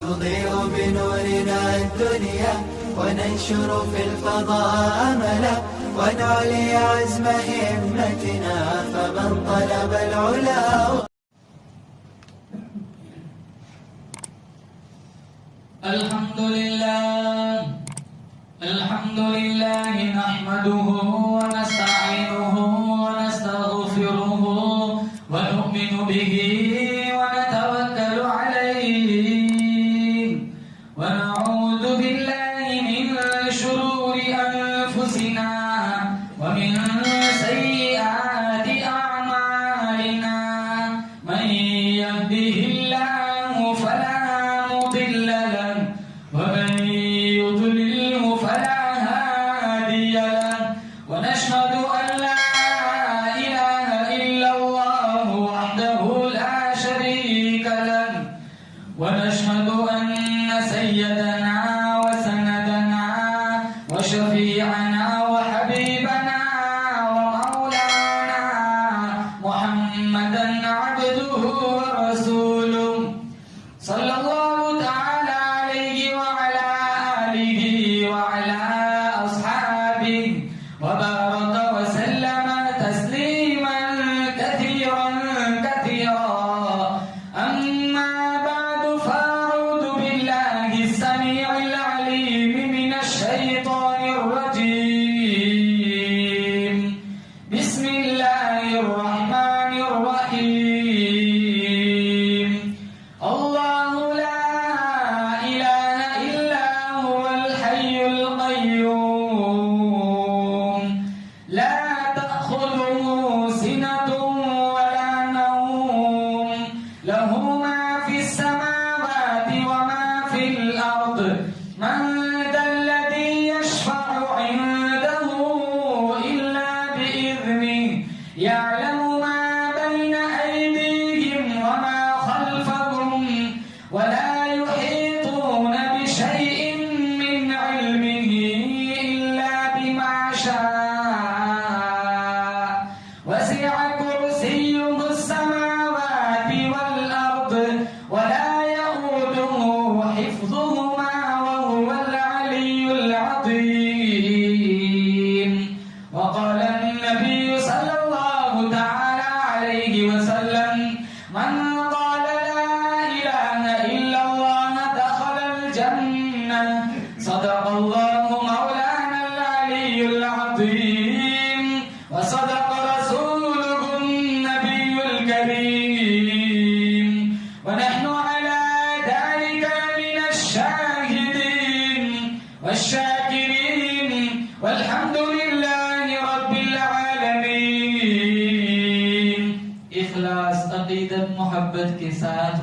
نضيء بنورنا الدنيا وننشر في الفضاء أملا ونعلي عزم همتنا فمن طلب العلا. الحمد لله نحمده ونستعينه ونستغفره ونؤمن به ونتوكل عليه ونعوذ بالله من شرور أنفسنا ومن سيئات أعمالنا. من يهده الله فلا مضل له ومن يضلله فلا هادي له ونشهد أن لا إله إلا الله وحده لا شريك له ونشهد أن سيدنا وسندنا وشفيعنا وحبيبنا ومولانا محمدا عبده ورسوله صلى الله تعالى عليه وعلى آله وعلى أصحابه وبارك وسلم تسليما كثيرا أما بعد فأعوذ بالله السميع العليم من الشيطان الرجيم. بسم الله الرحمن الرحيم. الله لا إله إلا هو الحي القيوم لا تأخذه سنة ولا نوم له ما في السماوات وما في الأرض. من ذا الذي يشفع عنده إلا بإذنه يعلم ما بين أيديهم وما خلفهم ولا يحيطون بشيء من علمه إلا بما شاء وسع كرسيه السماوات والأرض ولا يؤوده حفظهما وهو العلي العظيم. وقال النبي صلى الله تعالى عليه وسلم من قال لا إله إلا الله دخل الجنة. صدق الله مولانا العلي العظيم وصدق رسوله النبي الكريم ونحن على ذلك من الشاهدين والشاكرين والحمد لله رب العالمين. اخلاص عقیدت محبت کے ساتھ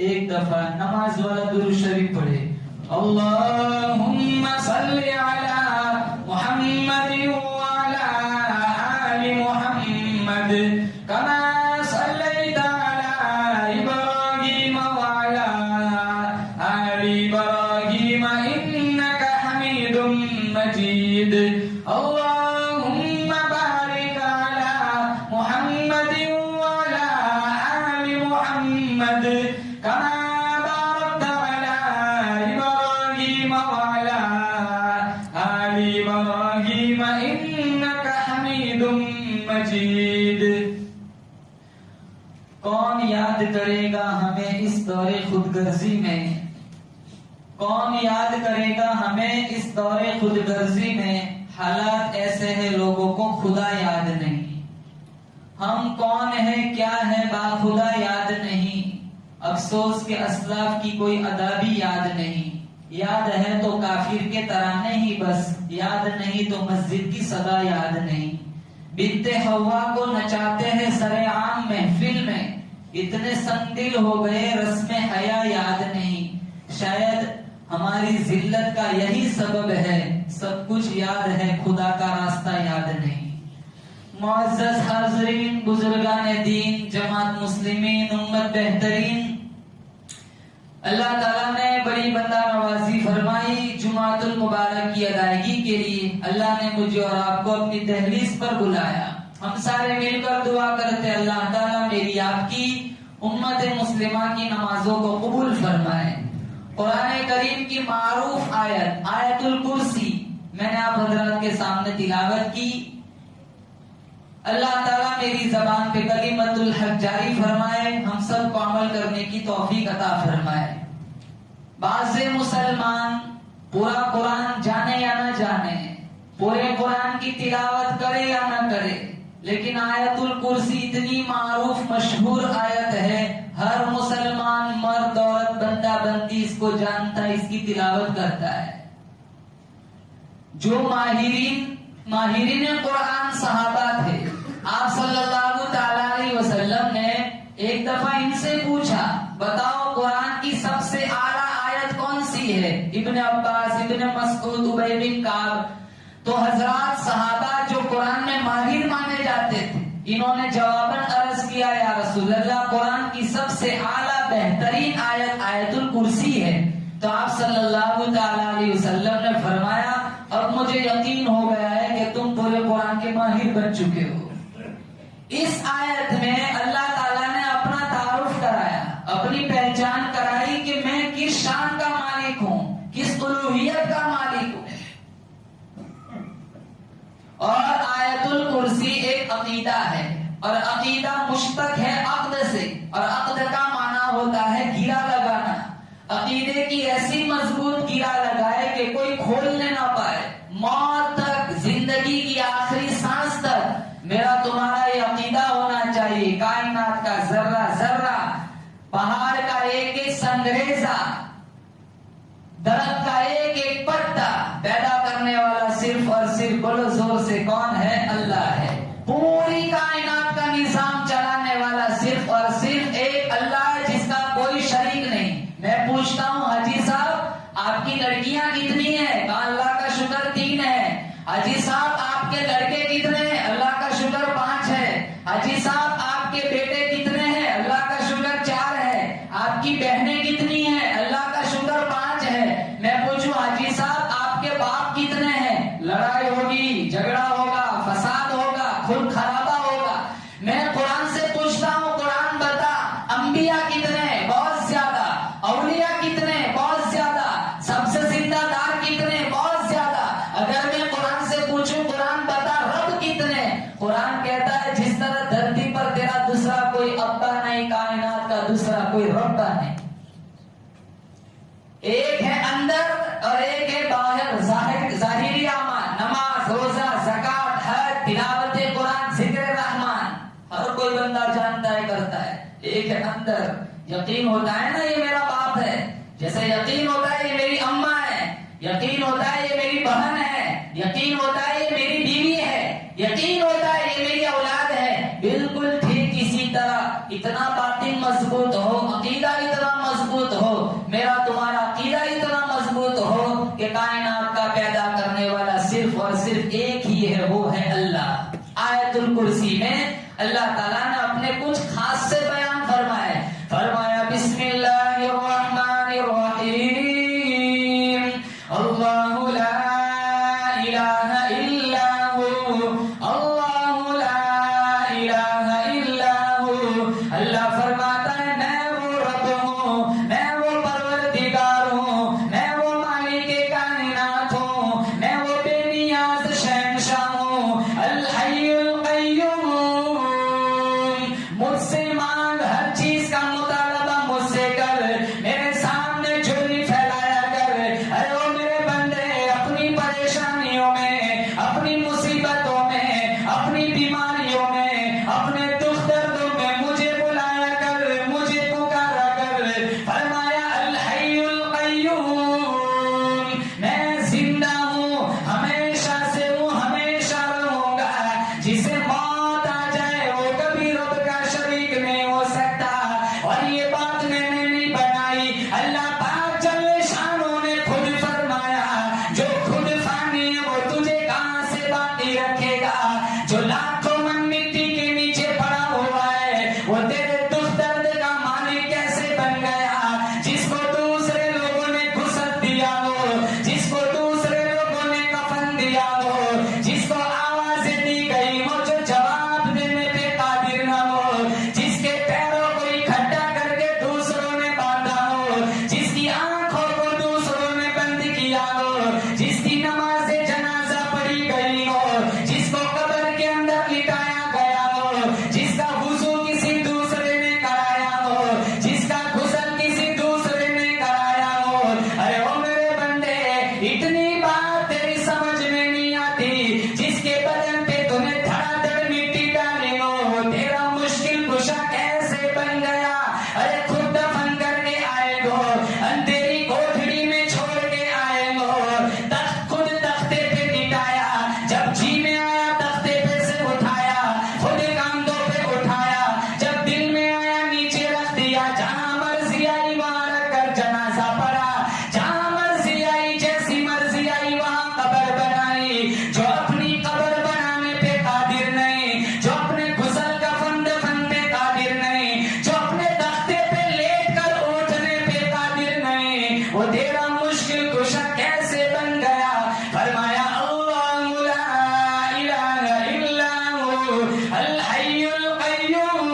ایک دفعہ نماز والا درود شریف پڑھے. اللہم صلی علی محمد وعلی آل محمد کما صلیت علی ابراہیم وعلی آل ابراہیم انک حمید مجید. اللہم بارک علی محمد وعلی آل محمد کما بارکت علی ابراہیم وعلی آل ابراہیم انک حمید مجید. کون یاد کرے گا ہمیں اس دور خود غرضی میں؟ کون یاد کرے گا ہمیں اس دور خود غرضی میں؟ حالات ایسے ہیں لوگوں کو خدا یاد نہیں. ہم کون ہیں کیا ہے باخدا یاد نہیں. افسوس کے اسلاف کی کوئی ادا بھی یاد نہیں. یاد ہے تو کافر کے ترانے ہی بس، یاد نہیں تو مسجد کی صدا یاد نہیں. بنت حوا کو نچاتے ہیں سرے عام محفل میں، اتنے سنگ ہو گئے رسم حیا یاد نہیں. شاید ہماری ذلت کا یہی سبب ہے، سب کچھ یاد ہے خدا کا راستہ یاد نہیں. معزز حاضرین، بزرگان دین، جماعت مسلمین، امت بہترین، اللہ تعالیٰ نے بڑی بندہ نوازی فرمائی جمعۃ المبارک کی ادائیگی کے لیے. اللہ نے مجھے اور آپ کو اپنی دہلیز پر بلایا. ہم سارے مل کر دعا کرتے اللہ تعالیٰ میری آپ کی امت مسلمہ کی نمازوں کو قبول فرمائے قرآن کریم کی معروف آیت آیت الکرسی میں نے آپ حضرات کے سامنے تلاوت کی. اللہ تعالیٰ میری زبان پہ کلمت الحق جاری فرمائے، ہم سب کو عمل کرنے کی توفیق عطا فرمائے. بعض مسلمان پورا قرآن جانے یا نہ جانے، پورے قرآن کی تلاوت کرے یا نہ کرے، لیکن آیت الکرسی اتنی معروف مشہور آیت ہے، ہر مسلمان مرد عورت بندہ بندی اس کو جانتا ہے، اس کی تلاوت کرتا ہے. جو ماہرین قرآن صحابہ تھے، آپ صلی اللہ تعالی علیہ وسلم نے ایک دفعہ ان سے پوچھا بتاؤ قرآن کی سب سے اعلیٰ آیت کون سی ہے؟ ابن عباس، ابن مسعود، ابی بن کعب. تو حضرات صحابہ جو قرآن میں ماہر مانے جاتے تھے، انہوں نے جواباً عرض کیا یا رسول اللہ قرآن کی سب سے اعلیٰ بہترین آیت آیت الکرسی ہے. تو آپ صلی اللہ تعالی علیہ وسلم نے فرمایا اب مجھے یقین ہو گیا ہے کہ تم پورے قرآن کے ماہر بن چکے ہو. اس آیت میں اللہ تعالیٰ نے اپنا تعارف کرایا، اپنی پہچان کرائی کہ میں کس شان کا مالک ہوں، کس الوہیت کا مالک ہوں. اور آیت الکرسی ایک عقیدہ ہے، اور عقیدہ مشتق ہے عقد سے، اور عقد کا معنی ہوتا ہے گرا لگانا. عقیدے کی ایسی مضبوط گرا لگائے کہ کوئی کھولنے نہ پائے. موت تک، زندگی کی آخری سانس تک میرا تمہارا یہ عقیدہ ہونا چاہیے. کائنات کا ذرہ ذرہ، پہاڑ کا ایک ایک سنگریزہ، درخت کا ایک ایک پتا پیدا کرنے والا صرف اور صرف بولو زور سے کون ہے؟ اللہ ہے. پوری کائنات کا نظام چلانے والا صرف اور صرف ایک اللہ ہے، جس کا کوئی شریک نہیں. میں پوچھتا ہوں حاجی صاحب آپ کی لڑکیاں کتنی ہیں؟ کہا اللہ کا شکر 3 ہے. حاجی صاحب آپ کے لڑکے کتنے ہیں؟ اللہ کا شکر 5 ہے. حاجی صاحب آپ کے بیٹے کتنے ہیں؟ اللہ کا شکر 4 ہے. آپ کی بہنیں کتنی ہیں؟ اللہ کا شکر 5 ہے. میں پوچھوں حاجی صاحب آپ کے باپ کتنے ہیں؟ لڑائی ہوگی، جھگڑا ہوگا، فساد ہوگا، خون خرابہ ہوگا. میں قرآن سے پوچھتا ہوں قرآن بتا انبیاء کتنے؟ بہت زیادہ. اولیاء کتنے؟ بہت زیادہ. سب سے زندہ دار کتنے؟ بہت زیادہ. اگر میں قرآن سے پوچھوں قرآن بتا رب کتنے؟ قرآن کہتا ہے جس طرح دھرتی پر تیرا دوسرا کوئی ابا نہیں، کائنات کا دوسرا کوئی ربا نہیں. ایک ہے اندر اور ایک ہے باہر. ظاہری اعمال، نماز، روزہ، زکات، حج، تلاوت قرآن، ذکر رحمان، ہر کوئی بندہ جانتا ہے، کرتا ہے. ایک ہے اندر، یقین ہوتا ہے نا یہ میرا باپ ہے، جیسے یقین ہوتا ہے یہ میری اماں ہے، یقین ہوتا ہے یہ میری بہن ہے، یقین ہوتا ہے یہ میری بیوی ہے، یقین ہوتا ہے یہ میری اولاد ہے. بالکل ٹھیک اسی طرح اتنا باطن مضبوط ہو، عقیدہ اتنا مضبوط ہو، میرا تمہارا عقیدہ اتنا مضبوط ہو کہ کائنات کا پیدا کرنے والا صرف اور صرف ایک ہی ہے، وہ ہے اللہ. آیت الکرسی میں اللہ تعالیٰ نے اپنے کچھ خاص سے بیان فرمایا بسم اللہ الرحمن الرحیم اللہ لا الہ الا ہو، اللہ لا الہ الا ہو. اللہ فرماتا ہے میں وہ رب ہوں، میں وہ پروردگار ہوں، میں وہ مالک کائنات ہوں، میں وہ بے نیاز شہنشاہ ہوں. الحی القیوم، مجھ تیرا مشکل کشا کیسے بن گیا؟ فرمایا اللہ لا الہ الا ہو الحی القیوم،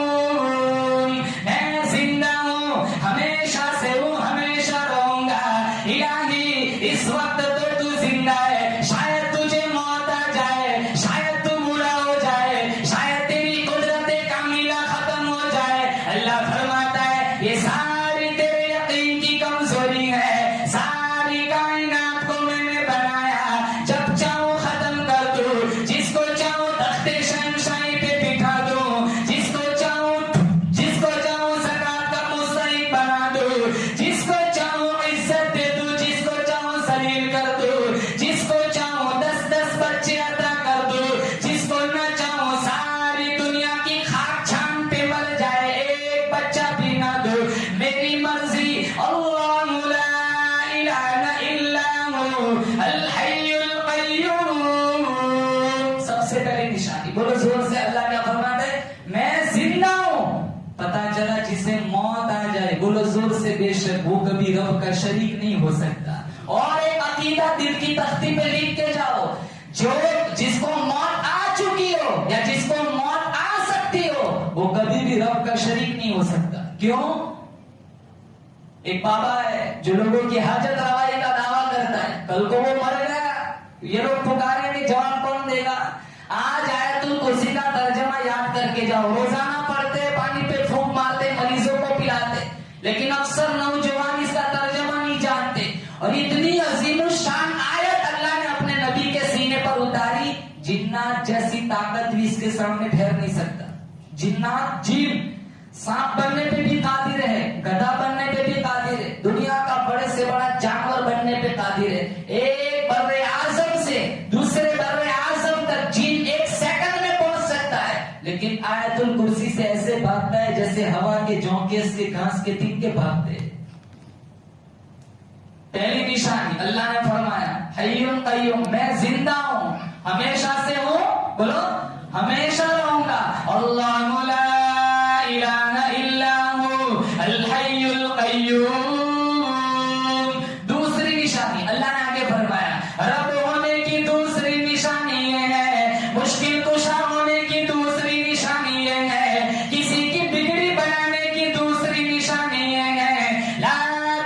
میں زندہ ہوں، ہمیشہ سے ہوں، ہمیشہ رہوں گا۔ الہی اس وقت تو تو زندہ ہے، شاید تجھے موت آ جائے، شاید تو بوڑھا ہو جائے، شاید تیری قدرت کاملہ ختم ہو جائے۔ اللہ فرماتا ہے یہ ساری تیرے یقین کی کمزوری ہے، ساری کائنات کو میں نے بنایا، جب چاہوں ختم کر دوں، جس کو چاہوں تخت شہنشاہی پہ بٹھا دوں، جس کو چاہوں زکات کا مستحق بنا دوں، جس کو چاہوں عزت دے دوں، جس کو چاہوں ذلیل کر دوں، جس کو چاہوں 10 بچے عطا کر دوں، جس کو نہ چاہوں ساری دنیا کی خاک چھان پہ مر جائے، ایک بچہ بھی نہ دو، میری مرضی۔ اللہ لا الہ الا ہو الحی القیوم، سب سے پہلی نشانی بولو زور سے، اللہ کیا فرماتا ہے؟ میں زندہ ہوں۔ پتا چلا جسے موت آ جائے، بولو زور سے، بے شک وہ کبھی رب کا شریک نہیں ہو سکتا۔ اور ایک عقیدہ دل کی تختی پہ لکھ کے جاؤ، جس کو موت آ چکی ہو یا جس کو موت آ سکتی ہو، وہ کبھی بھی رب کا شریک نہیں ہو سکتا۔ کیوں؟ ایک بابا ہے جو لوگوں کی حاجت روائی کا دعویٰ کرتا ہے، کل کو وہ مر گیا، یہ لوگ پکاریں گے جواب کون دے گا؟ آج آیت الکرسی کا ترجمہ یاد کر کے جاؤ، روزانہ پڑھتے، پانی پہ پھونک مارتے، مریضوں کو پلاتے، لیکن اکثر نوجوان اس کا ترجمہ نہیں جانتے۔ اور اتنی عظیم الشان آیت اللہ نے اپنے نبی کے سینے پر اتاری، جنات جیسی طاقت بھی اس کے سامنے ٹھہر نہیں سکتا۔ جنات جن سانپ بننے پہ بھی قادر ہے، گدھا بننے پہ بھی قادر ہے، دنیا کا بڑے سے بڑا جانور بننے پہ قادر ہے۔ ایک بر اعظم سے دوسرے بر اعظم تک جن ایک سیکنڈ میں پہنچ سکتا ہے، لیکن آیت الکرسی سے ایسے بھاگتا ہے جیسے ہوا کے جھونکے اس کے گھاس کے تنکے بھاگتے ہیں۔ پہلی نشانی اللہ نے فرمایا حی قیوم، میں زندہ ہوں، ہمیشہ سے ہوں، بولو ہمیشہ رہوں گا۔ اللہ لا الہ الا ہو الحی القیوم۔ دوسری نشانی اللہ نے آگے فرمایا رب ہونے کی دوسری نشانی یہ ہے، مشکل کشا ہونے کی دوسری نشانی یہ ہے، کسی کی بگڑی بنانے کی دوسری نشانی یہ ہے، لا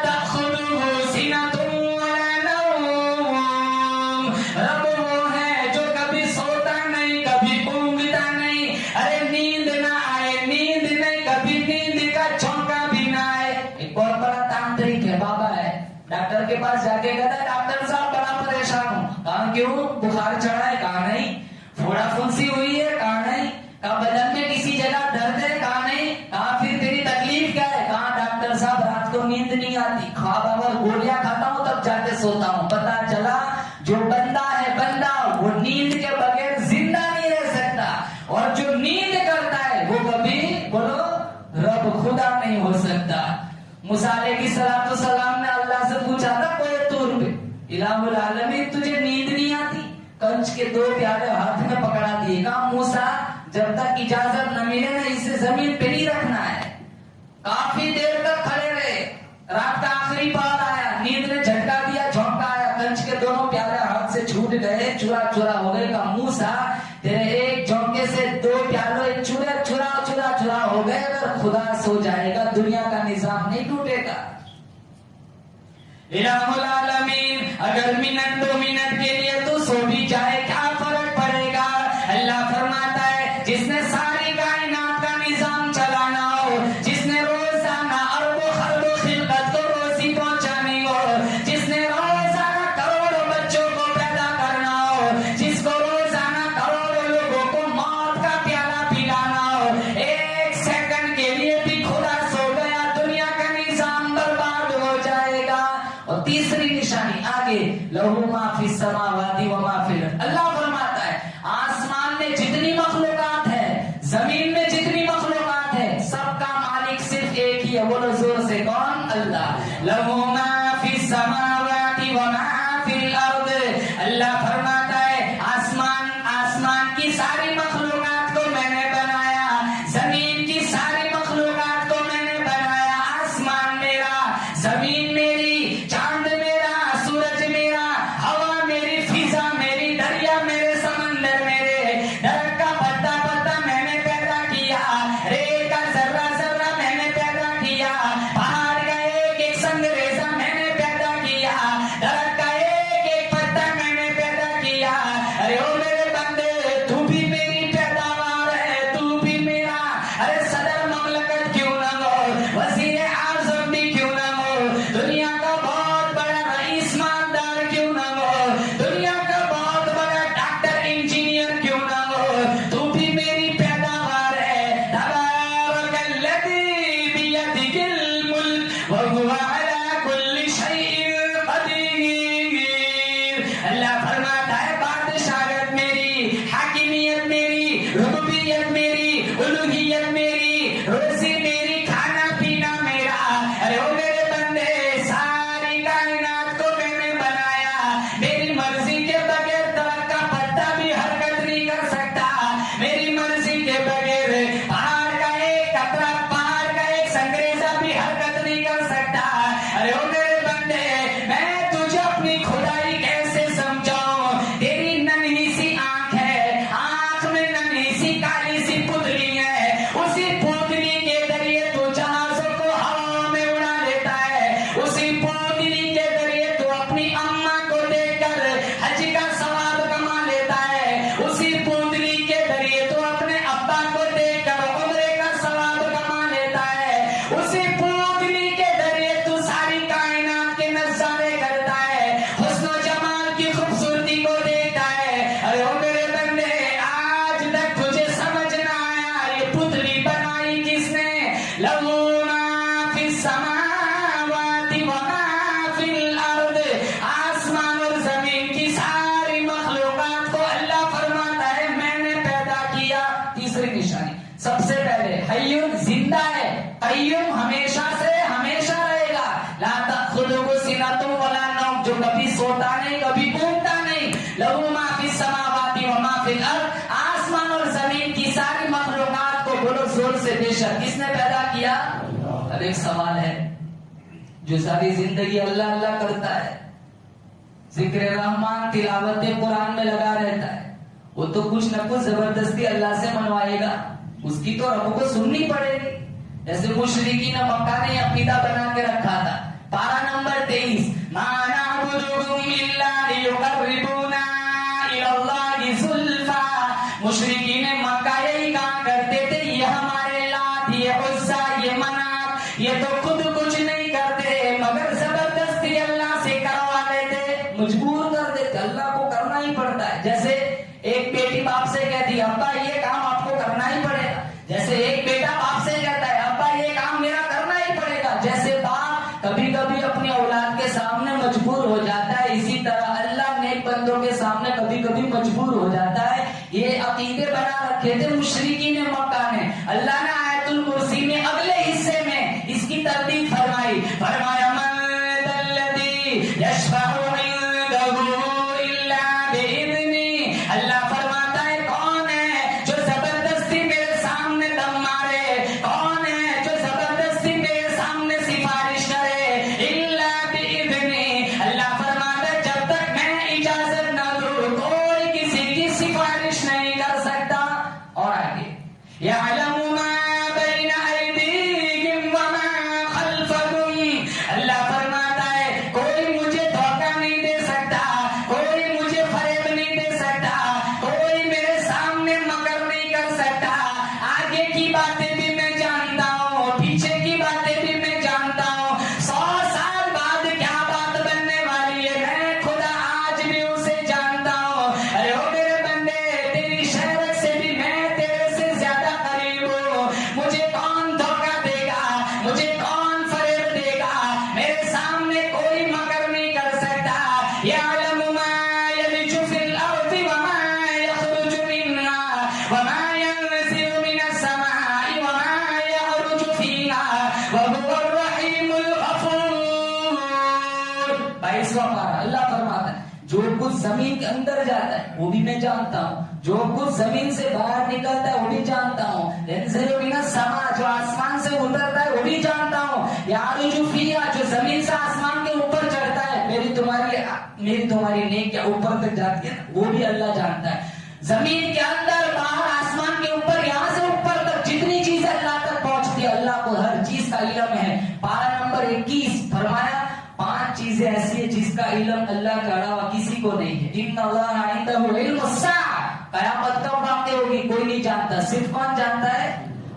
تأخذہ سنۃ ولا نوم۔ رب وہ ہے جو کبھی سوتا نہیں، کبھی اونگتا نہیں، ارے نیند نہ آئے، نیند نہیں، کبھی نیند کا جھونکا بھی نہ آئے۔ ایک بہت بڑا تانترک ہے، بابا ہے، ڈاکٹر کے پاس جا کے کہتا ہے ڈاکٹر صاحب بڑا پریشان ہوں۔ کہا کیوں؟ بخار چڑھا ہے؟ کہا نہیں۔ پھوڑا پھنسی ہوئی ہے؟ کہا نہیں۔ کہا بدن میں کسی جگہ درد ہے؟ کہا نہیں۔ کہا پھر تیری تکلیف کیا ہے؟ کہا ڈاکٹر صاحب رات کو نیند نہیں آتی، خواب اگر گولیاں کھاتا ہوں تب جا کے سوتا ہوں۔ پتا چلا جو بندہ ہے بندہ، وہ نیند کے بغیر زندہ نہیں رہ سکتا، اور جو نیند کرتا ہے وہ کبھی بولو رب خدا نہیں ہو سکتا۔ موسیٰ علیہ السلام نے اللہ سے پوچھا تھا کوئی طور پہ، الہ العالمین تجھے نیند نہیں آتی؟ کنچ کے 2 پیالے ہاتھ میں پکڑا دیے، کہا موسیٰ جب تک اجازت نہ ملے نا اسے زمین پہ نہیں رکھنا ہے۔ کافی دیر تک کھڑے رہے، رات کا آخری پہر آیا، نیند نے جھٹکا دیا، جھونکا آیا، کنچ کے 2 پیالے ہاتھ سے چھوٹ گئے، چورا چورا ہو گئے۔ کہا موسیٰ تیرے ایک جھونکے سے 2 پیالوں چورا ہو گئے، اگر خدا سو جائے گا دنیا کا نظام نہیں ٹوٹے گا۔ الہ العالمین اگر منٹ 2 منٹ کے لیے تو سو بھی جائے کیا فرق پڑے گا؟ اللہ فرماتا ہے جس نے ساری کائنات کا نظام چلانا ہو، جس نے روزانہ ارب و خرب و خلقت کو روزی پہنچانی ہو، جس نے روزانہ کروڑوں بچوں کو پیدا کرنا ہو، جس کو روزانہ کروڑوں لوگوں کو موت کا پیالہ پلانا ہو، ایک سیکنڈ کے لیے بھی خدا سو گیا دنیا کا نظام برباد ہو جائے گا۔ اور تیسری نشانی آگے لہو ما فی السماوات و ما فی الارض، اللہ فرماتا ہے آسمان میں جتنی مخلوقات ہے، زمین میں جتنی مخلوقات ہے، سب کا مالک صرف ایک ہی ہے، بولو زور سے کون؟ اللہ۔ لہو ما فی السماوات و ما فی الارض، اللہ فرماتا ہے آسمان کی ساری مخلوقات کو میں نے بنایا، زمین کی ساری مخلوقات کو میں نے بنایا، آسمان میرا، زمین میری، چاند सिनतुम वला नौम, जो कभी सोता नहीं कभी घूमता नहीं, लहू मा फिस समावाति व मा फिल अर्द, आसमान और जमीन की सारी मखलूकात को बोलो जोर से बेशक किसने पैदा किया। अब एक सवाल है, जो सारी जिंदगी अल्लाह अल्लाह करता है, जिक्र रहमान तिलावत कुरान में लगा रहता है, वो तो कुछ न कुछ जबरदस्ती अल्लाह से मनवाएगा, उसकी तो रब को सुननी पड़ेगी। जैसे मुशरिकीन मक्का ने अकीदा बना के रखा था, पारा नंबर 23, मा नअबुदुहुम इल्ला लियुकर्रिबूना इलल्लाहि ज़ुल्फा। मुशरिकीन मक्का यही कहा करते थे, ये हमारे लात, ये उज़्ज़ा, ये मनात, ये तो खुद कुछ नहीं करते मगर जबरदस्ती अल्लाह से करवा देते, मजबूर कर देते, अल्लाह को करना ही पड़ता है। जैसे एक बेटी बाप से कहती है, अब्बा ये काम आपको करना ही पड़ेगा। जैसे एक बेटा बाप से कहता है, अब्बा ये काम मेरा करना ही पड़ेगा। जैसे बाप कभी कभी अपनी औलाद के सामने मजबूर हो जाता है, इसी तरह अल्लाह नेक बंदों के सामने कभी कभी मजबूर हो जाता है। ये अकीदे बना रखे थे मुशरिकीन मक्का ने। अल्लाह ने आयतुल कुर्सी में अगले हिस्से में इसकी तरतीब फरमाई, फरमाया मन दल्लदी यशफअु इंदहु इल्ला बिइज़्नी। अल्लाह फरमाता है, कौन है जो जबरदस्ती मेरे सामने दम मारे, कौन है जो जबरदस्ती मेरे सामने सिफारिश करे, इल्ला बिइज़्नी। अल्लाह फरमाता है, जब तक मैं इजाजत न दूं कोई किसी की सिफारिश नहीं कर सकता। और आगे यअलमु मा बैन अयदीहिम व मा खल्फहुम। अल्लाह फरमाता है, कोई मुझे धोखा नहीं दे सकता, कोई मुझे फरेब नहीं दे सकता, कोई मेरे सामने मकर नहीं कर सकता। आगे की बातें भी मैं जानता हूँ, पीछे की बातें भी मैं जानता हूँ। 100 साल बाद क्या बात बनने वाली है मैं खुदा आज भी उसे जानता हूँ। अरे ओ मेरे बंदे, तेरी शहरत से भी मैं तेरे से ज्यादा करीब हूँ। मुझे कौन धोखा देगा, मुझे कौन फरेब देगा, मेरे सामने कोई मकर नहीं कर सकता। यअलमु मा यलिजु फिल अर्दि व मा यखरुजु मिन्हा व मा यनज़िलु मिनस समाई व मा यअरुजु फीहा व हुवर रहीमुल गफूर। 22वां पारा अल्लाह फरमाता है, जो कुछ जमीन के अंदर जाता है वो भी मैं जानता हूँ, जो कुछ जमीन से बाहर निकलता है वो भी जानता हूँ, यनज़िलु मिनस समा, जो आसमान से उतरता है वो भी जानता हूँ, यअरुजु फीहा, जो जमीन से आसमान के ऊपर चढ़ता है, मेरी तुम्हारी नेक क्या ऊपर तक जाती है वो भी अल्लाह जानता है। जमीन के अंदर बाहर आसमान के ऊपर, यहाँ से ऊपर तक जितनी चीज अल्लाह तक पहुंचती है, अल्लाह को हर चीज का इल्म है। पारा नंबर 21 फरमाया, 5 चीजें ऐसी है जिसका इल्म अल्लाह के अलावा किसी को नहीं है। इन्नल्लाह इंदहु इल्मुस साअ, कयामत कब वाक़ई होगी कोई नहीं जानता, सिर्फ कौन जानता है?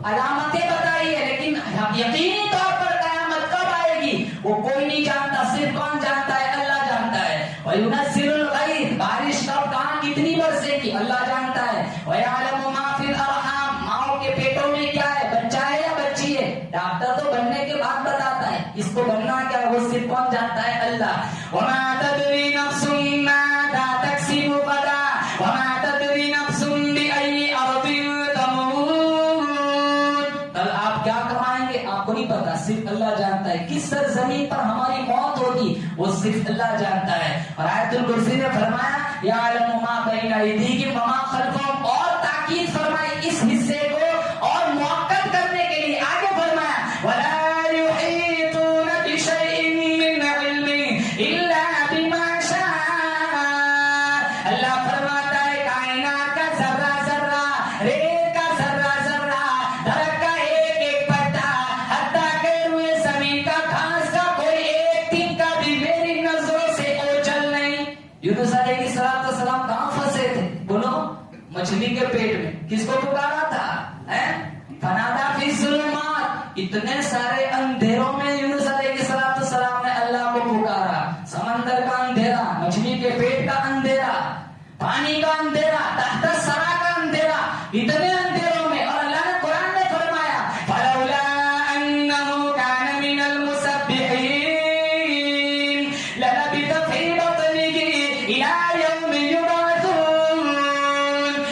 अलामतें बताई है, लेकिन यकीनी तौर पर कयामत कब आएगी वो कोई नहीं जानता, सिर्फ कौन जानता है? अल्लाह जानता है। वयुनज़्ज़िलुल गैज़, बारिश कब कहाँ कितनी बरसेगी अल्लाह जानता है। वयअलमु मा फिल अरहाम, माओ के पेटों में क्या है, बच्चा है या बच्ची है, डॉक्टर तो बनने के बाद बताता है, इसको बनना क्या है वो सिर्फ कौन जानता है? अल्लाह। वमा तदरी नफ्सुम माज़ा तक्सिबु गदा वमा तदरी नफ्सुम बिअय्यि अर्दिन तमूत। कल आप क्या कमाएंगे आपको नहीं पता, सिर्फ अल्लाह जानता है। किस सरजमीन पर हमारी मौत होगी वो सिर्फ अल्लाह जानता है। और आयतुल कुर्सी ने फरमाया, यअलमु मा बैन अयदीहिम व मा खल्फहुम, और ताकीद फरमाई इस हिस्से को और मुअक्कद करने के लिए। आगे फरमाया, वला युहीतूना बिशैइन मिन इल्मिही इल्ला बिमा शाअ। अल्लाह फरमाता है, कायनात का जर्रा जर्रा, रेत का जर्रा जर्रा, दरख्त का एक एक पत्ता, हत्ता के रुए जमीन का घास का कोई एक तिनका भी मेरी नजरों से ओझल नहीं। यूनुस अलैहिस्सलाम कहाँ फंसे थे बोलो? मछली के पेट में। किसको पुकारा था? फनादा फी ज़ुलुमात, इतने सारे अंधेरों में यूनुस अलैहिस्सलाम ने अल्लाह को पुकारा। समंदर का अंधेरा, मछली के पेट का अंधेरा, पानी का अंधेरा, तहत सरा का अंधेरा, इतने अंधेरों में। और अल्लाह ने कुरान में फरमाया, फलौला अन्नहु कान मिनल मुसब्बिहीन ललबिथ फी बत्निही इला यौमि युबअसून।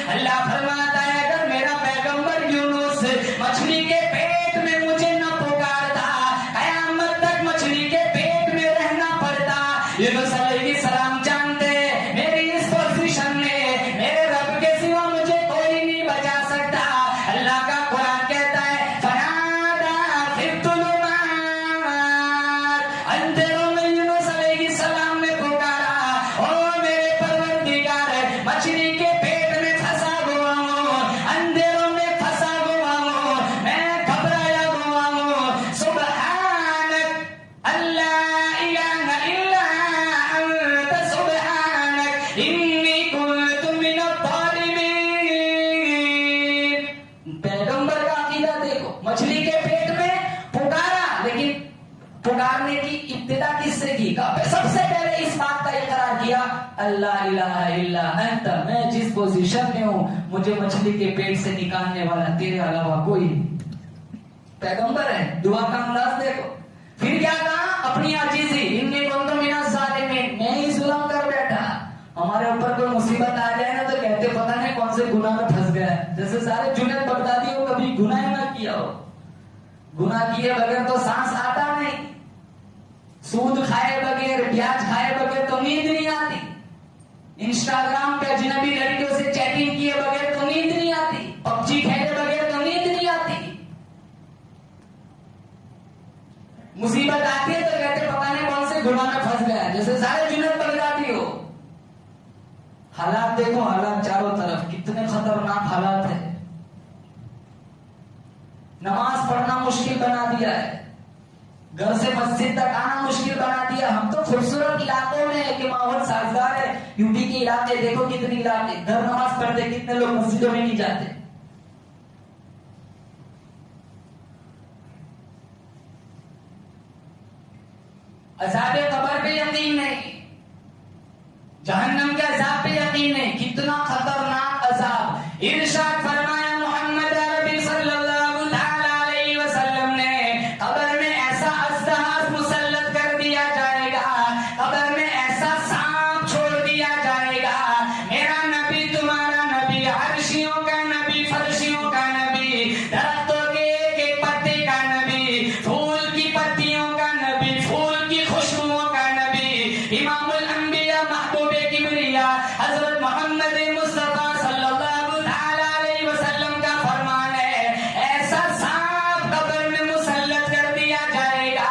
अल्लाह फरमाता है, अगर मेरा पैगंबर यूनुस मछली के पेट में मुझे न पुकारता, कयामत तक मछली के पेट में रहना पड़ता, यूनुस अलैहिस्सलाम जानते मेरी इस पोजीशन में मेरे रब के सिवा मुझे कोई नहीं बचा सकता। अल्लाह का कुरान कहता है फनादा फिर तुलुमात, अंधेरों में यूनुस अलैहिस्सलाम ने पुकारा, ओ मेरे परवरदिगार, मछली के पेट में फंसा हुआ हूँ, अंधेरों में फंसा हुआ हूँ, मैं घबराया हुआ हूँ। सुबहानक अल्लाह इलाहा इल्ला अंत, सुबहानक इन्नी कुन्तु मिनज़ ज़ालिमीन। पैगंबर का अकीदा देखो, मछली के पेट में पुकारा, लेकिन पुकारने की इब्तिदा किससे की? सबसे पहले इस बात का इकरार किया, अल्लाह इलाहा इल्ला अंत, मैं जिस पोजीशन में हूँ मुझे मछली के पेट से निकालने वाला तेरे अलावा कोई नहीं। पैगंबर है, दुआ का अंदाज देखो। फिर क्या कहा? अपनी आजीजी, इन्नी कुन्तु मिनज़ ज़ालिमीन, मैं ही जुल्म कर बैठा। हमारे ऊपर कोई मुसीबत आ जाए ना तो कहते पता नहीं कौन से गुनाह में फंस गया है। जैसे सारे जुनैद बगदादी हो कभी गुनाह ना किया हो, गुनाह किए बगैर तो सांस आता नहीं, सूद खाए बगैर, प्याज खाए बगैर तो नींद नहीं आती, इंस्टाग्राम पे अजनबी लड़कियों से चैटिंग किए बगैर तो नींद नहीं आती, पबजी खेले बगैर तो नींद नहीं आती। मुसीबत आती है तो कहते पता नहीं कौन से गुनाह में फंस गया, जैसे सारे जुनैद बगदादी हो। हालात देखो, हालात चारों तरफ कितने खतरनाक हालात है। नमाज पढ़ना मुश्किल बना दिया है, घर से मस्जिद तक आना मुश्किल बना दिया। हम तो खूबसूरत इलाकों में कि माहौल साजगार है, यूपी के इलाके देखो कितने इलाके, घर नमाज पढ़ते कितने लोग मस्जिदों में नहीं जाते। अज़ाबे कब्र पे यकीन नहीं, जहन्नम के अज़ाब पे यकीन नहीं, कितना खतरनाक अज़ाब। इरशाद फरमाया मोहम्मद अरबी सल्लल्लाहु अलैहि वसल्लम ने, कब्र में ऐसा अज़्ज़ाब मुसल्लत कर दिया जाएगा, कब्र में ऐसा सांप छोड़ दिया जाएगा। मेरा नबी तुम्हारा नबी, अर्शियों का नबी, फर्शियों का नबी, दरख्तों के एक एक पत्ते का नबी, फूल की पत्तियों का नबी, फूल की खुशबुओं का नबी, इमामुल अंबिया, महबूबे किबरिया, हजरत मोहम्मद मुस्तफा सल्लल्लाहु अलैहि वसल्लम का फरमान है, ऐसा सांप कब्र में मुसल्लत कर दिया जाएगा,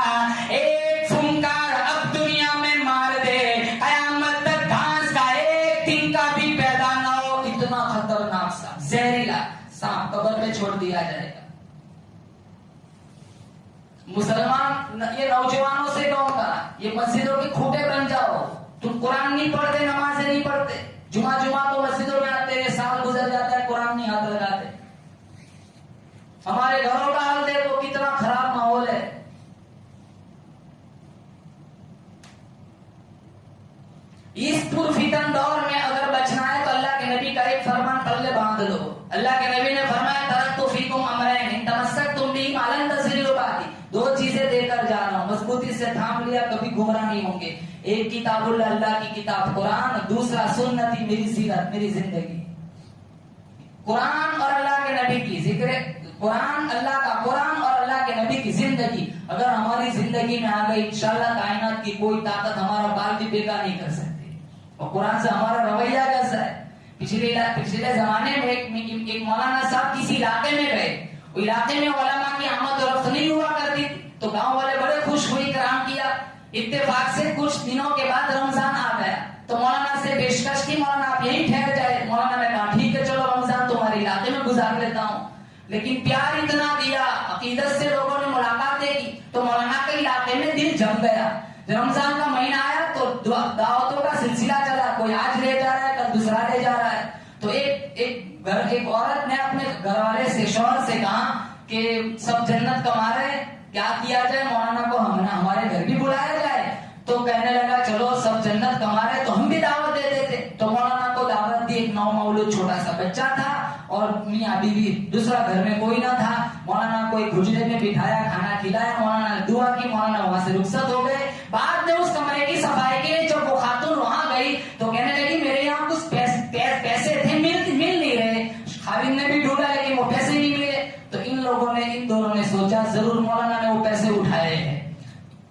एक फुंकार अब दुनिया में मार दे, कयामत तक घास का एक तिनका भी पैदा ना हो। इतना खतरनाक सांप, जहरीला सांप कब्र में छोड़ दिया जाएगा। मुसलमान ये नौजवानों से कहूंगा, ये मस्जिदों के खूंटे बन जाओ। तुम कुरान नहीं पढ़ते, नमाजें नहीं पढ़ते, जुमा तो मस्जिदों में आते हैं, साल गुजर जाता है कुरान नहीं हाथ लगाते। हमारे घरों का हाल देखो कितना खराब माहौल है। इस पुरफितन दौर में अगर बचना है तो अल्लाह के नबी का एक फरमान पल्ले बांध लो। अल्लाह के नबी ने फरमाया तरक्तु फीकुम अमरैन इन तमस्सकतुम बिही लन तज़िल्लू बादी। दो चीजें देकर जा रहा हूं, मजबूती से थाम लिया, कभी गुमराह नहीं होंगे। एक किताबुल्लाह, अल्लाह की किताब कुरान, दूसरा सुन्नती, मेरी सीरत, मेरी जिंदगी। कुरान और अल्लाह के नबी की जिक्र, कुरान अल्लाह का कुरान और अल्लाह के नबी की जिंदगी अगर हमारी जिंदगी में आ गई, इंशाअल्लाह कायनात की कोई ताकत हमारा बाल भी बेकार नहीं कर सकती। और कुरान से हमारा रवैया कैसा है? पिछले जमाने में एक मौलाना साहब किसी इलाके में गए, वो इलाके में उलमा की आमद और रफ्त नहीं हुआ करती, तो गांव वाले बड़े खुश हुए, कराम किया। इत्तेफाक से कुछ दिनों के बाद रमजान आ गया, तो मौलाना से पेशकश की, मौलाना आप यहीं ठहर जाए। मौलाना ने कहा ठीक है चलो रमजान तुम्हारे इलाके में गुजार लेता हूँ। लेकिन प्यार इतना दिया, अकीदत से लोगों ने मुलाकातें की, तो मौलाना के इलाके में दिल जम गया। रमजान का महीना आया तो दावतों का सिलसिला चला, कोई आज ले जा रहा है, कल दूसरा ले जा रहा है। तो एक औरत ने अपने घर वाले से, शौहर से कहा कि सब जन्नत कमा रहे हैं, क्या किया जाए? मौलाना को हमारे घर भी बुलाया जाए। तो कहने लगा चलो सब जन्नत कमा रहे तो हम भी दावत दे देते। तो मौलाना को दावत दी, एक 9 मौलूद छोटा सा बच्चा था और मियां बीवी, दूसरा घर में कोई ना था। मौलाना को एक हुजरे में बिठाया, खाना खिलाया, मौलाना ने दुआ की, मौलाना वहां से रुखसत हो गए। बाद में उस कमरे की सफाई के लिए जब वो खातून वहां गई तो कहने लगी मेरे यहाँ कुछ पैसे थे, मिल नहीं रहे। खाविन ने भी ढूंढा लेकिन वो पैसे नहीं मिले। तो इन दोनों ने सोचा जरूर मौलाना ने वो पैसे उठाए हैं।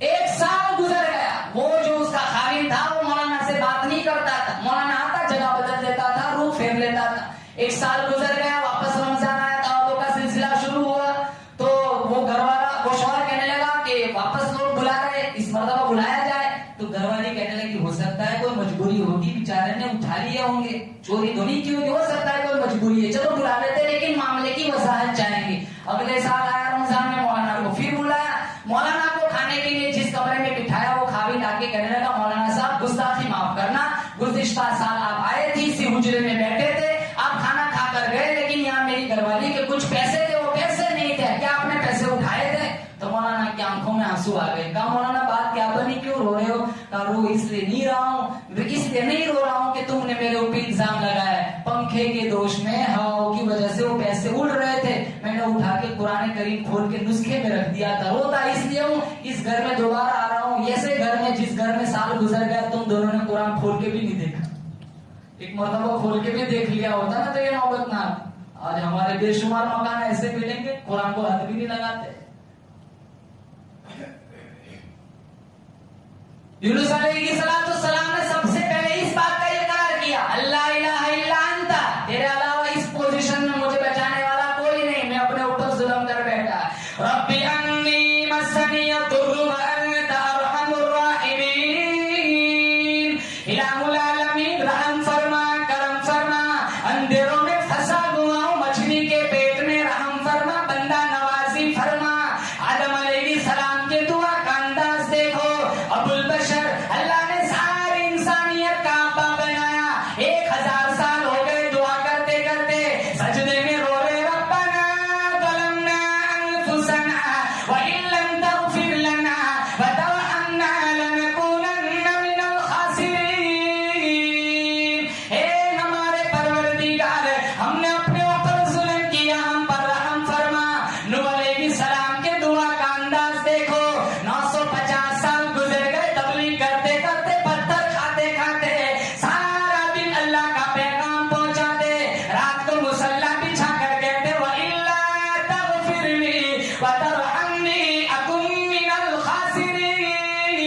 1 साल गुजर गया, वो जो उसका खाविन आदमी था, वो मौलाना से बात नहीं करता था। मौलाना आता, जगह बदल देता था, रूह फेर लेता था। एक साल गुजर गया, वापस रमजान आया, दावतों का सिलसिला शुरू हुआ, तो वो घरवाला, वो शौहर कहने लगा कि वापस लोग बुला रहे, इस मर्तबा बुलाया जाए। तो घरवाली कहने लगी हो सकता है कोई मजबूरी होगी, बेचारे ने उठा लिए होंगे, चोरी तो नहीं की होगी, हो सकता है कोई मजबूरी है, चलो बुला लेते, लेकिन मामले की वजाहत चाहेंगे। अगले साल आया रमजान में, मौलाना को फिर बुलाया। मौलाना को खाने के लिए जिस कमरे में बिठाया, वो खावी लाके कहने लगा, मौलाना साहब गुस्ताखी माफ करना, गुज़िश्ता साल आप आए थे, इसी हुजरे में बैठे थे, आप खाना खाकर गए, लेकिन यहाँ मेरी घरवाली के कुछ पैसे थे, वो पैसे नहीं थे, क्या आपने पैसे उठाए थे? तो मौलाना की आंखों में आंसू आ गए। कहा मौलाना बात क्या बनी, क्यों रो रहे हो? कहा रो इसलिए नहीं रहा हूँ, इसलिए नहीं रो रहा हूँ कि तुमने मेरे ऊपर इल्जाम लगाया, पंखे के दोष में, हवाओं की वजह से वो पैसे उड़ रहे थे, मैंने उठा के कुरान करीम खोल के नुस्खे में रख दिया था, रोता इसलिए हूँ, इस घर में दोबारा आ रहा हूँ, ऐसे घर में जिस घर में साल गुजर गया, तुम दोनों ने कुरान खोल के भी नहीं देखा, एक मरतबा खोल के भी देख लिया होता ना तो ये नौबत ना। आज हमारे बेशुमार मकान ऐसे मिलेंगे, कुरान को हाथ भी नहीं लगाते। यूनुस अलैहिस्सलाम ने सबसे पहले इस बात का इकरार किया, अल्लाह इलाहा इल्ला अंता, तेरे अलावा इस पोजीशन में मुझे बचाने वाला कोई नहीं, मैं अपने ऊपर जुल्म कर बैठा। रब्बी अन्नी मस्सनी अद्दुर्रु व अंता अरहमुर राहिमीन, इलाहुल आलमीन रहम फरमा, करम फरमा, अंधेरों में फंसा हुआ हूं, मछली के पेट में रहम फरमा, बंदा नवाजी फरमा। आदम अलैहिस्सलाम के दुआ का अंदाज देखो, अबुल बशर, अल्लाह ने सारी इंसानियत का आपा बनाया, 1000 साल हो गए दुआ करते करते, सजदे में रो रहे, रब्बना ज़लमना अनफुसना व इन लम तग़फिर लना व तरहमना लनकूनन्ना मिनल खासिरीन। हे हमारे परवरदिगार, हमने अपने ऊपर जुल्म किया, हम पर रहम फरमा। नूह अलैहिस्सलाम के दुआ का अंदाज देखो, 950 साल गुजर गए तबलीग करते करते, पत्थर खाते खाते, सारा दिन अल्लाह का पैगाम पहुंचाते, रात को मुसल्ला बिछा कर कहते, व इल्ला तग़फिरली व तरहमनी अकुन मिनल खासिरीन।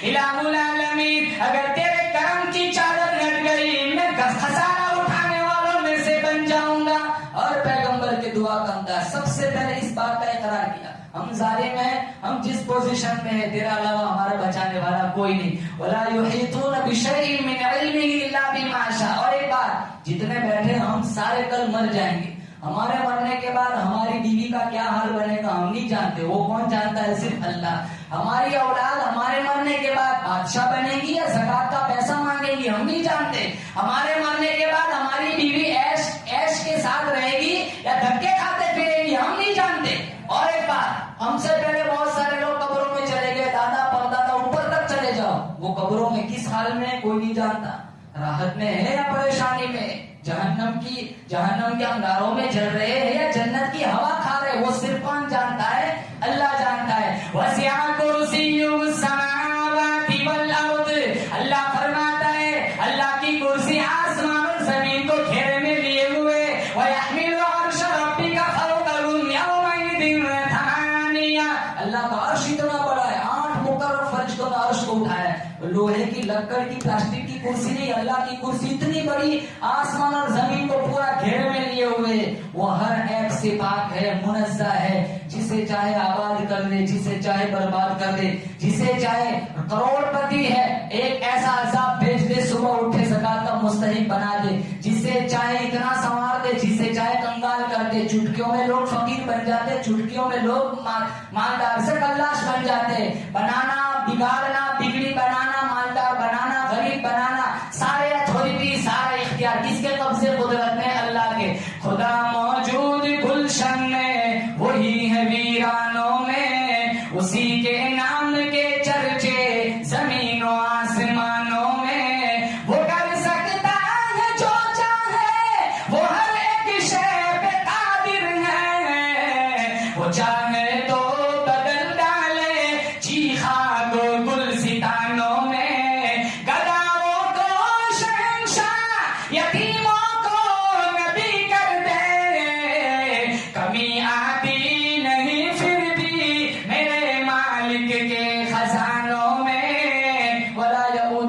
इलाहुल आलमीन, अगर तेरे करम की चादर लट गई, मैं खसारा उठाने वालों में से बन जाऊंगा। और पैगंबर के दुआ का अंदाज, सबसे पहले इस बात का इकरार किया, हम जालिम हैं, हम जिस पोजीशन में है, तेरा अलावा हमारा बचाने वाला कोई नहीं। वला युहीतून बिशैइन मिन इल्मिही इल्ला बिमा शाअ। और एक बात, जितने बैठे हम सारे कल मर जाएंगे, हमारे मरने के बाद हमारी बीवी का क्या हाल बनेगा हम नहीं जानते, वो कौन जानता है? सिर्फ अल्लाह। हमारी औलाद हमारे मरने के बाद बादशाह बनेगी या ज़कात का पैसा मांगेगी हम नहीं जानते। हमारे मरने के बाद हमारी बीवी ऐश के साथ रहेगी या धक्के खाते फिरेगी हम नहीं जानते। और एक बात, हमसे पहले बहुत सारे लोग कब्रों में चले गए, दादा परदादा ऊपर तक चले जाओ, वो कब्रों में किस हाल में कोई नहीं जानता, राहत में है या परेशानी में, जहन्नम के अंगारों में जल रहे हैं या जन्नत की हवा खा रहे, वो सिर्फ कौन जानता है? अल्लाह जानता है। वसिया कुर्सियुस समावाति वल अर्द, अल्लाह फरमाता है अल्लाह की कुर्सी आसमान और जमीन को घेरे में लिए हुए, व यहमिलु अर्श रब्बिका फौकहुम यौमइदिन थमानिया, अल्लाह का अर्श इतना बड़ा है, 8 मुकर्रर फरिश्तों ने अर्श को उठाया है। लोहे की, लक्कड़ की, प्लास्टिक की कुर्सी नहीं, अल्लाह की कुर्सी इतनी बड़ी, आसमान और जमीन को पूरा घेरे में लिए हुए, वो हर ऐप से पाक है, मुनज़्ज़ह है, जिसे चाहे आबाद कर दे, जिसे चाहे बर्बाद कर दे, जिसे चाहे करोड़पति है, एक ऐसा अज़ाब भेज दे सुबह उठे ज़कात का मुस्तहिक बना दे, जिसे चाहे इतना संवार दे, जिसे चाहे कंगाल कर दे, चुटकियों में लोग फकीर बन जाते, चुटकियों में लोग मालदार से कल्लाश बन जाते। बनाना, बिगाड़ना, बिगड़ी बनाना, मालदार बनाना, गरीब बनाना, सारे अथॉरिटी, सारे इख्तियार किसके कब्जे कुदरत में? अल्लाह के। खुदा मौजूद गुलशन में, वही है वीरानों में, उसी के नाम के चर्चे जमीनों आसमानों में, वो कर सकता है जो चाहे, वो हर एक शय पे कादिर है, वो चाहे तो बदल डाले चीखा को गुल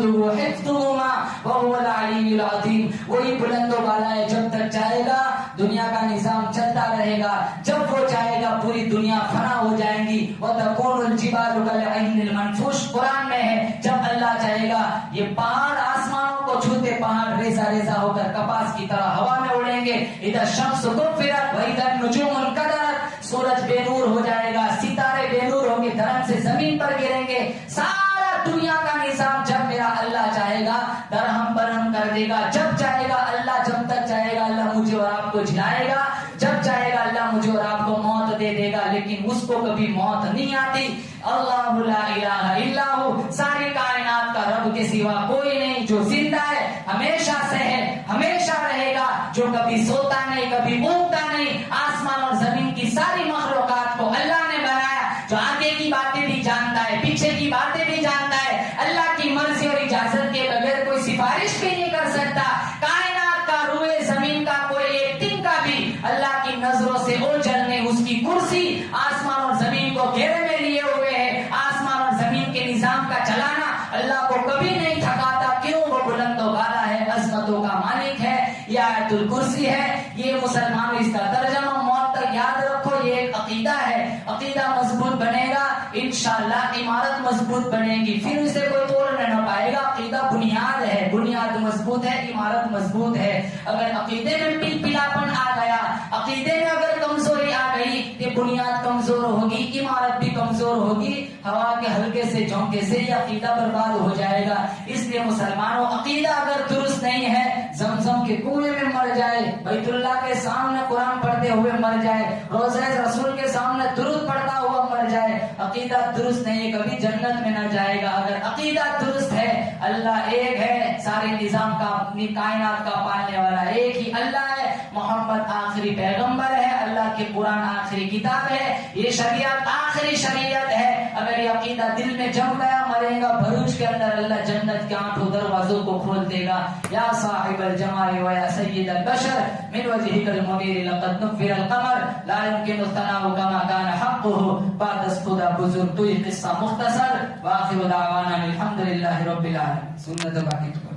جنوده حفظهما وهو العلی العظیم. وہی بلند و بالا ہے، جب تک چاہے گا دنیا کا نظام چلتا رہے گا، جب وہ چاہے گا پوری دنیا فنا ہو جائیں گی. وتكون الجبال كالعهن المنفوش قرآن میں ہے، جب اللہ چاہے گا یہ پہاڑ آسمانوں کو چھوتے پہاڑ ریزہ ریزہ ہو کر کپاس کی طرح ہوا میں اڑیں گے. اذا الشمس كفرت واذا النجوم انكدرت، سورج بے نور ہو جائے گا، ستارے بے نور ہوں گے، دھرم سے زمین پر گریں گے. سارا دنیا کا نظام جب میرا اللہ چاہے گا درہم برہم کر دے گا. جب چاہے گا اللہ، جب تک چاہے گا اللہ مجھے اور آپ کو جلائے گا، جب چاہے گا اللہ مجھے اور آپ کو موت دے دے گا، لیکن اس کو کبھی موت نہیں آتی. اللہ لا الہ الا ہو، ساری کائنات کا رب کے سوا کوئی نہیں، جو زندہ ہے ہمیشہ سے ہے، ہمیشہ رہے گا، جو کبھی سوتا نہیں، کبھی اونگتا نہیں. آسمان اور زمین کی ساری مخلوقات کو اللہ نے بنایا، جو آگے کی باتیں بھی جانتا ہے، پیچھے کی باتیں بھی جانتا ہے. اللہ کی مرضی اور اجازت کے بغیر کوئی سفارش بھی نہیں کر سکتا. کائنات کا، روئے زمین کا کوئی ایک تنکا بھی اللہ کی نظروں سے اوجھل نہیں. اس کی کرسی آسمان اور زمین کو گھیرے میں لیے ہوئے ہے. آسمان اور زمین کے نظام کا چلانا اللہ کو کبھی نہیں تھکاتا. کیوں؟ وہ بلند و بالا ہے، عظمتوں کا مالک ہے. یہ آیت الکرسی ہے. یہ مسلمانوں اس کا ترجمہ موت تک یاد رکھو، یہ ایک عقیدہ ہے. عقیدہ مضبوط بنے گا انشاءاللہ عمارت مضبوط بنے گی، پھر اسے کوئی توڑ نہ پائے گا. عقیدہ بنیاد ہے، بنیاد مضبوط ہے، عمارت مضبوط ہے. اگر عقیدے میں پل پلاپن آ گیا، عقیدے میں اگر کمزوری آ گئی، یہ بنیاد کمزور ہوگی، عمارت بھی کمزور ہوگی. ہوا کے ہلکے سے جھونکے سے یہ عقیدہ برباد ہو جائے گا. اس لیے مسلمانوں عقیدہ اگر درست نہیں ہے، زمزم کے کنویں میں مر جائے، بیت اللہ کے سامنے قرآن پڑھتے ہوئے مر جائے، روضہ رسول کے سامنے درود پڑھتا ہوا مر جائے، عقیدہ درست نہیں، کبھی جنت میں نہ جائے گا. اگر عقیدہ درست ہے، اللہ ایک ہے، سارے نظام کا، اپنی کائنات کا پالنے والا ایک ہی اللہ ہے. محمد آخری پیغمبر ہے، اللہ کے قرآن آخری کتاب ہے، یہ شریعت آخری شریعت ہے. اگر یہ عقیدہ دل میں جم گیا، مرے گا بھروچ کے اندر، اللہ جنت کے 8 دروازوں کو کھول دے گا. یا صاحب الجمال و یا سید البشر من وجهك المنیر لقد نفر القمر لا يمكن الثناء كما كان حقه. بعد از خدا بزرگ، تو یہ قصہ مختصر. واخر دعوانا الحمد للہ رب العالمین. سنت باقی